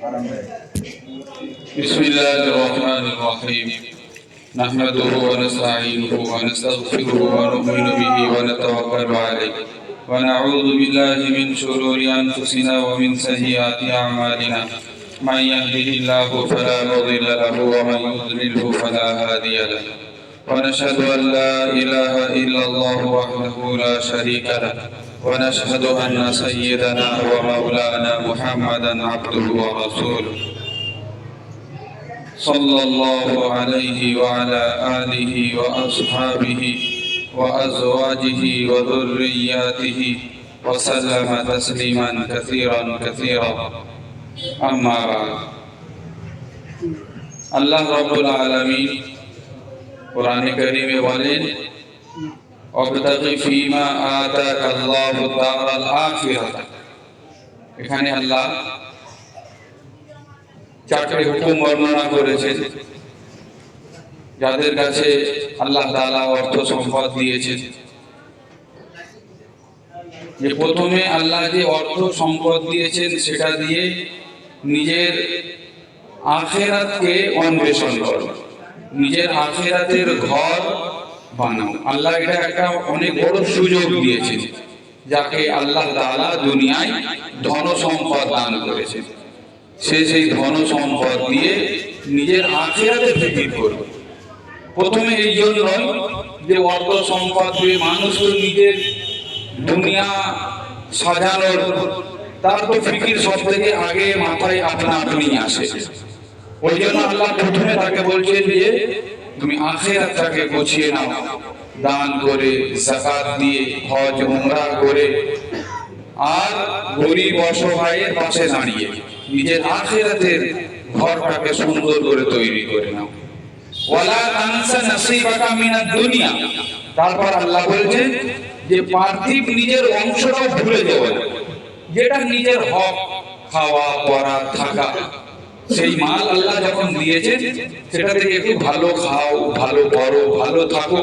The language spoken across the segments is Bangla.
بسم الله الرحمن الرحيم نحمده ونستعينه ونستغفره ونؤمن به ونتوكل عليه ونعوذ بالله من شرور أنفسنا ومن سيئات أعمالنا من يهده الله فلا مضل له ومن يضلله فلا هادي له ونشهد أن لا إله إلا الله وحده لا شريك له ونشهد أن سيدنا ومولانا محمدا عبده ورسوله صلى الله عليه وعلى آله وأصحابه وأزواجه وذرياته وسلم تسليما كثيرا كثيرا أما بعد الله رب العالمين قرآن كريم বলেন অবতাগি ফিমা আতাকা আল্লাহু দারাল আখিরাহ। এখানে আল্লাহ চারটি হুকুম বর্ণনা করেছেন যাদের কাছে আল্লাহ তাআলা অর্থ সম্পদ দিয়েছেন। যে প্রথমে আল্লাহ যে অর্থ সম্পদ দিয়েছেন সেটা দিয়ে নিজের আখিরাতকে অন্বেষণ করো, নিজের আখিরাতের ঘর বানাও। আল্লাহ এটা একটা অনেক বড় সুযোগ দিয়েছেন যাকে আল্লাহ তাআলা দুনিয়ায় ধন সম্পদ দান করেছেন। সে সেই ধন সম্পদ দিয়ে নিজের আখিরাতের ফিকির করবে। প্রথমে এই জন্যই যে অর্থ সম্পদ দিয়ে মানুষ তো নিজের দুনিয়া সাজানোর তার তো ফিকির সব থেকে আগে মাথায় আপনা আপনি আসে। ওই জন্য আল্লাহ প্রথমে তাকে বলছেন যে তুমি আখিরাতটাকে গুছিয়ে নাও, দান করে, যাকাত দিয়ে, হজ উমরা করে, আর গরিব অসহায়ের পাশে দাঁড়িয়ে নিজের আখিরাতের ঘরটাকে সুন্দর করে তৈরি করে নাও। ওয়ালা তানসা নাসিবাকা মিনাদ দুনিয়া। তারপর আল্লাহ বলছেন যে পার্থিব নিজের অংশটাও ভুলে যাবে না, যেটা নিজের হক, খাওয়া পরা থাকা, সেই মাল আল্লাহ যখন দিয়েছেন সেটা থেকে একটু ভালো খাও, ভালো পড়ো, ভালো থাকো।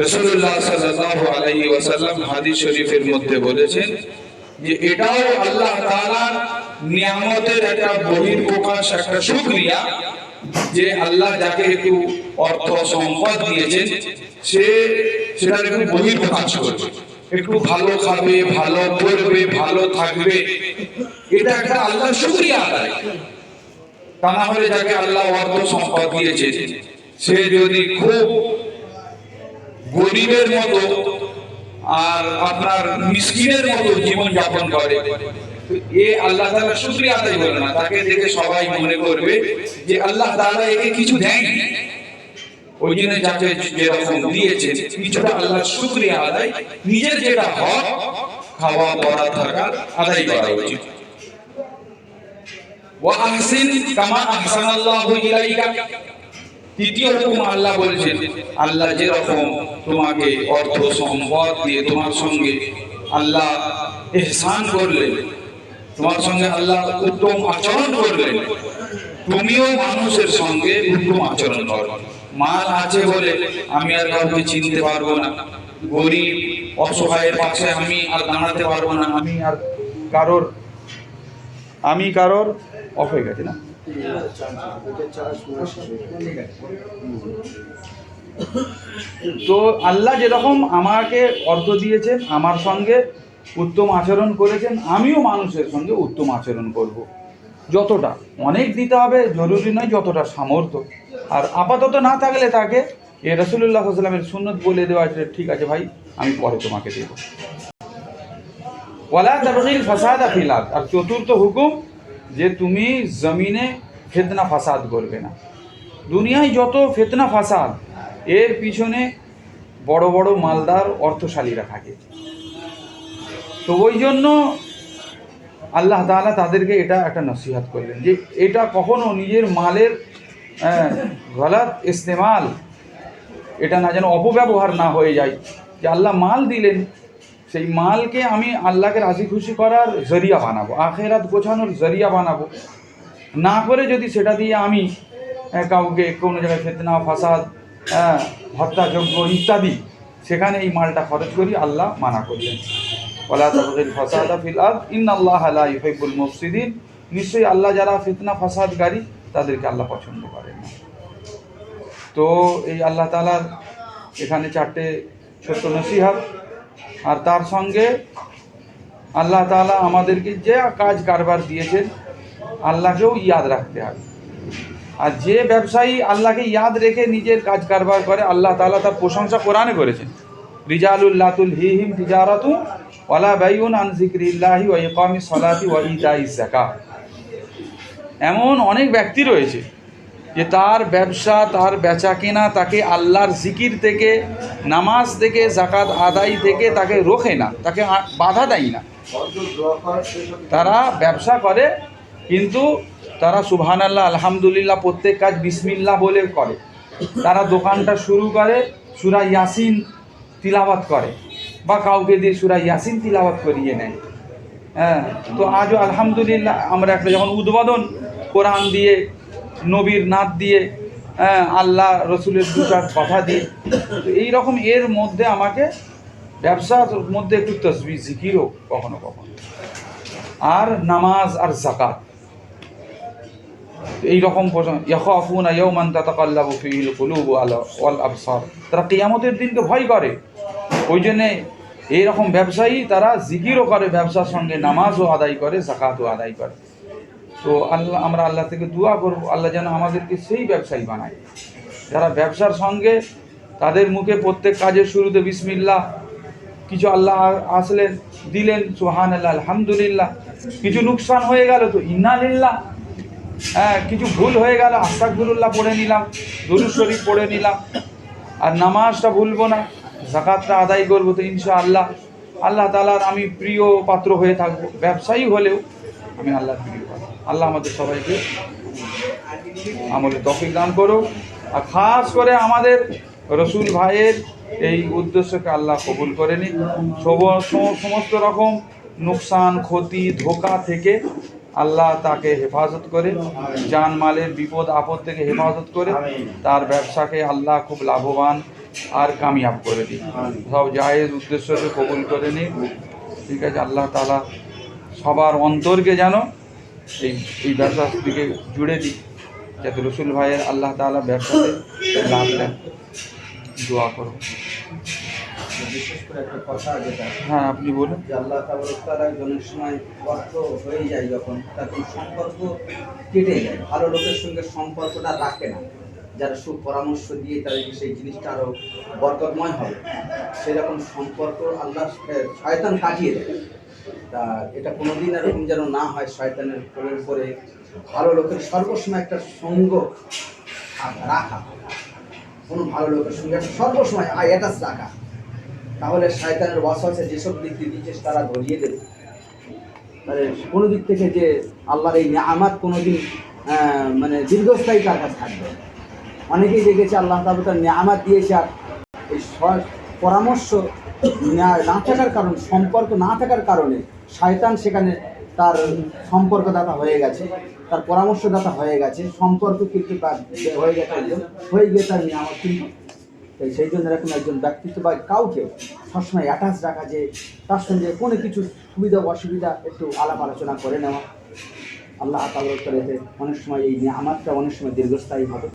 রাসূলুল্লাহ সাল্লাল্লাহু আলাইহি ওয়াসাল্লাম হাদিস শরীফের মধ্যে বলেছেন যে এটাও আল্লাহ তাআলার নিয়ামতের একটা বহিঃপ্রকাশ, একটা শুকরিয়া যে আল্লাহ যাকে একটু অর্থ সম্পদ দিয়েছেন সে সেটার একটু বহিঃপ্রকাশ করবে, একটু ভালো খাবে, ভালো পড়বে, ভালো থাকবে। এটা একটা আল্লাহর শুকরিয়া আদায়। তা না হলে যাকে আল্লাহ অর্থ সম্পদ দিয়েছে সে যদি খুব গরিবের মতো আর আপনার মিসকিনের মতো জীবন যাপন করে, এ আল্লাহ তাআলা শুকরিয়া আদায় করবে না। তাকে দেখে সবাই মনে করবে যে আল্লাহ তাআলা একে কিছু দেয়নি। ওই জন্য যাকে যেরকম দিয়েছে কিছুটা আল্লাহর শুকরিয়া আদায়, নিজের যেটা হক, খাওয়া পরা থাকা আদায় করা উচিত। ওয়া আহসিন কামা আহসানাল্লাহু ইলাইকা। তৃতীয় হুকুম আল্লাহ বলেছেন আল্লাহ যেরকম তোমাকে অর্থ সম্পদ দিয়ে তোমার সঙ্গে আল্লাহ ইহসান করলেন, তোমার সঙ্গে আল্লাহ উত্তম আচরণ করলেন, তুমিও মানুষের সঙ্গে উত্তম আচরণ করো। মাল আছে বলে আমি আর কাউকে চিনতে পারবো না, গরিব অসহায়ের পাশে আমি আর দাঁড়াতে পারবো না, আমি কারোর অফ হয়ে গেছে না। তো আল্লাহ যেরকম আমাকে অর্থ দিয়েছেন, আমার সঙ্গে উত্তম আচরণ করেছেন, আমিও মানুষের সঙ্গে উত্তম আচরণ করব। যতটা, অনেক দিতে হবে জরুরি নয়, যতটা সামর্থ্য। আর আপাতত না থাকলে তাকে এ রাসূলুল্লাহ সাল্লাল্লাহু আলাইহি ওয়াসাল্লামের সুন্নত বলে দেওয়া আছে, ঠিক আছে ভাই আমি পরে তোমাকে দেব। ওয়ালা তাবগিল ফাসাদা ফিল আরদ। আর চতুর্থ হুকুম যে তুমি জমিনে ফিতনা ফাসাদ করবে না। দুনিয়ায় যত ফিতনা ফাসাদ এর পিছনে বড় বড় মালদার অর্থশালীরা থাকে। তো ওই জন্য আল্লাহ তাআলা তাদেরকে এটা একটা নসিহত করলেন যে এটা কখনো নিজের মালের গলত ইস্তেমাল, এটা না যেন অপব্যবহার না হয়ে যায়। যে আল্লাহ মাল দিলেন, সেই মালকে আমি আল্লাহকে রাজি খুশি করার জরিয়া বানাবো, আখিরাত গোছানোর জরিয়া বানাবো, না করে যদি সেটা দিয়ে আমি কাউকে কোনো জায়গায় ফিতনা ফাসাদ, হত্যাযজ্ঞ ইত্যাদি সেখানে এই মালটা খরচ করি, আল্লাহ মানা করলেন। ওয়ালা তাবগিল ফাসাদা ফিল আরদ ইন্নাল্লাহা লা ইউহিব্বুল মুফসিদিন। নিশ্চয়ই আল্লাহ যারা ফিতনা ফাসাদকারী তাদেরকে আল্লাহ পছন্দ করেন না। তো এই আল্লাহ তাআলার এখানে 4টে ছোট্ট নসিহত, আর তার সঙ্গে আল্লাহ তাআলা আমাদেরকে যে কাজ কারবার দিয়েছেন আল্লাহকেও ইয়াদ রাখতে হবে। আর যে ব্যবসায়ী আল্লাহকে ইয়াদ রেখে নিজের কাজ কারবার করে আল্লাহ তাআলা তার প্রশংসা কোরআনে করেছেন, রিজালুল্লাহ তুলহিহিম তিজারাতু ওয়ালা বাইউন আন যিকরিল্লাহি ওয়া ইকামিস সালাতি ওয়া ইতাইজ যাকাত। এমন অনেক ব্যক্তি রয়েছে যে তার ব্যবসা, তার বেচা কেনা তাকে আল্লাহর জিকির থেকে, নামাজ থেকে, জাকাত আদায় থেকে তাকে রোখে না, তাকে বাধা দেয় না। তারা ব্যবসা করে কিন্তু তারা সুবহানাল্লাহ আলহামদুলিল্লাহ প্রত্যেক কাজ বিসমিল্লাহ বলে করে। তারা দোকানটা শুরু করে সূরা ইয়াসিন তিলাওয়াত করে বা কাউকে দিয়ে সূরা ইয়াসিন তিলাওয়াত করিয়ে নেয়। হ্যাঁ, তো আজও আলহামদুলিল্লাহ আমরা একটা যখন উদ্বোধন কোরআন দিয়ে, নবীর নাত দিয়ে, আল্লাহ রসুলের দুটার কথা দিয়ে, তো এইরকম এর মধ্যে আমাকে ব্যবসার মধ্যে একটু তসবিহ জিকিরও কখনো কখনো, আর নামাজ আর যাকাত, এইরকম ইয়াখাফুনা ইয়াওমান তাতাকাল্লাবু ফীহিল কুলুবু ওয়াল আবসার। তারা কিয়ামতের দিনকে ভয় করে, ওই জন্যে এইরকম ব্যবসায়ী তারা জিকিরও করে, ব্যবসার সঙ্গে নামাজও আদায় করে, যাকাতও আদায় করে। তো আমরা আল্লাহ থেকে দোয়া করব আল্লাহ যেন আমাদেরকে সেই ব্যবসায়ী বানায় যারা ব্যবসার সঙ্গে তাদের মুখে প্রত্যেক কাজের শুরুতে বিসমিল্লাহ, কিছু আল্লাহ আসলেন দিলেন সুবহানাল্লাহ আলহামদুলিল্লাহ, কিছু নুকসান হয়ে গেল তো ইন্না লিল্লাহ, কিছু ভুল হয়ে গেল আস্তাগফিরুল্লাহ পড়ে নিলাম, দুরূদ শরীফ পড়ে নিলাম, আর নামাজটা ভুলবো না, যাকাতটা আদায় করবো, তো ইনশাআল্লাহ আল্লাহ তাআলার আমি প্রিয় পাত্র হয়ে থাকবো। ব্যবসায়ী হলেও আমি আল্লাহর প্রিয় পাত্র। আল্লাহ আমাদের সবাইকে আমলে তৌফিক দান করুক, আর খাস করে আমাদের রসুল ভাইয়ের এই উদ্দেশ্যকে আল্লাহ কবুল করে নিন। সমস্ত রকম নুকসান, ক্ষতি, ধোঁকা থেকে আল্লাহ তাকে হেফাজত করে, জানমালের বিপদ আপদ থেকে হেফাজত করে তার ব্যবসাকে আল্লাহ খুব লাভবান আর কামিয়াব করে দিন। সব জায়েজ উদ্দেশ্যকে কবুল করে নিন। ঠিক আছে, আল্লাহ তাআলা সবার অন্তরকে যেন এই ব্যবসার দিকে জুড়ে দিই, যাতে রসুল ভাইয়ের আল্লাহ তাআলা ব্যবসাতে লাভ দেন। দোয়া করো। বিশেষ করে একটা কথা যেটা, হ্যাঁ আপনি বলুন। যে আল্লাহ তাআলা অনেক সময় অর্থ হয়ে যায় যখন, তখন সম্পর্ক কেটে যায়, ভালো লোকের সঙ্গে সম্পর্কটা রাখে না, যারা সুপরামর্শ দিয়ে তাদেরকে সেই জিনিসটা আরও বরকতময় হবে, সেরকম সম্পর্ক আল্লাহ শয়তান কাটিয়ে দেয়। তা এটা কোনোদিন এরকম যেন না হয়, শয়তানের কোলের পরে ভালো লোকের সর্বসময় একটা সঙ্গ রাখা, কোনো ভালো লোকের সঙ্গে একটা সর্বসময় অ্যাটাচ রাখা, তাহলে শয়তানের ওয়াসওয়াসা যেসব দিক দিয়ে দিচ্ছে তারা ধরিয়ে দেবে। মানে কোনো দিক থেকে যে আল্লাহর এই নিয়ামত কোনোদিন মানে দীর্ঘস্থায়ী তার কাছে থাকবে। অনেকেই দেখেছে আল্লাহ তাআলা তার নিয়ামত দিয়েছে, আর এই পরামর্শ না থাকার কারণে, সম্পর্ক না থাকার কারণে শয়তান সেখানে তার সম্পর্কদাতা হয়ে গেছে, তার পরামর্শদাতা হয়ে গেছে, সম্পর্ক কিন্তু তার হয়ে গেছে, হয়ে গিয়ে তার নিয়ামত কিন্তু। সেই জন্য এরকম একজন ব্যক্তিত্ব বা কাউকে সবসময় অ্যাটাচ রাখা, যে তার সঙ্গে কোনো কিছু সুবিধা অসুবিধা একটু আলাপ আলোচনা করে নেওয়া। আল্লাহ তাআলা এতে অনেক সময় এই নিয়ামতটা অনেক সময় দীর্ঘস্থায়ী হবে।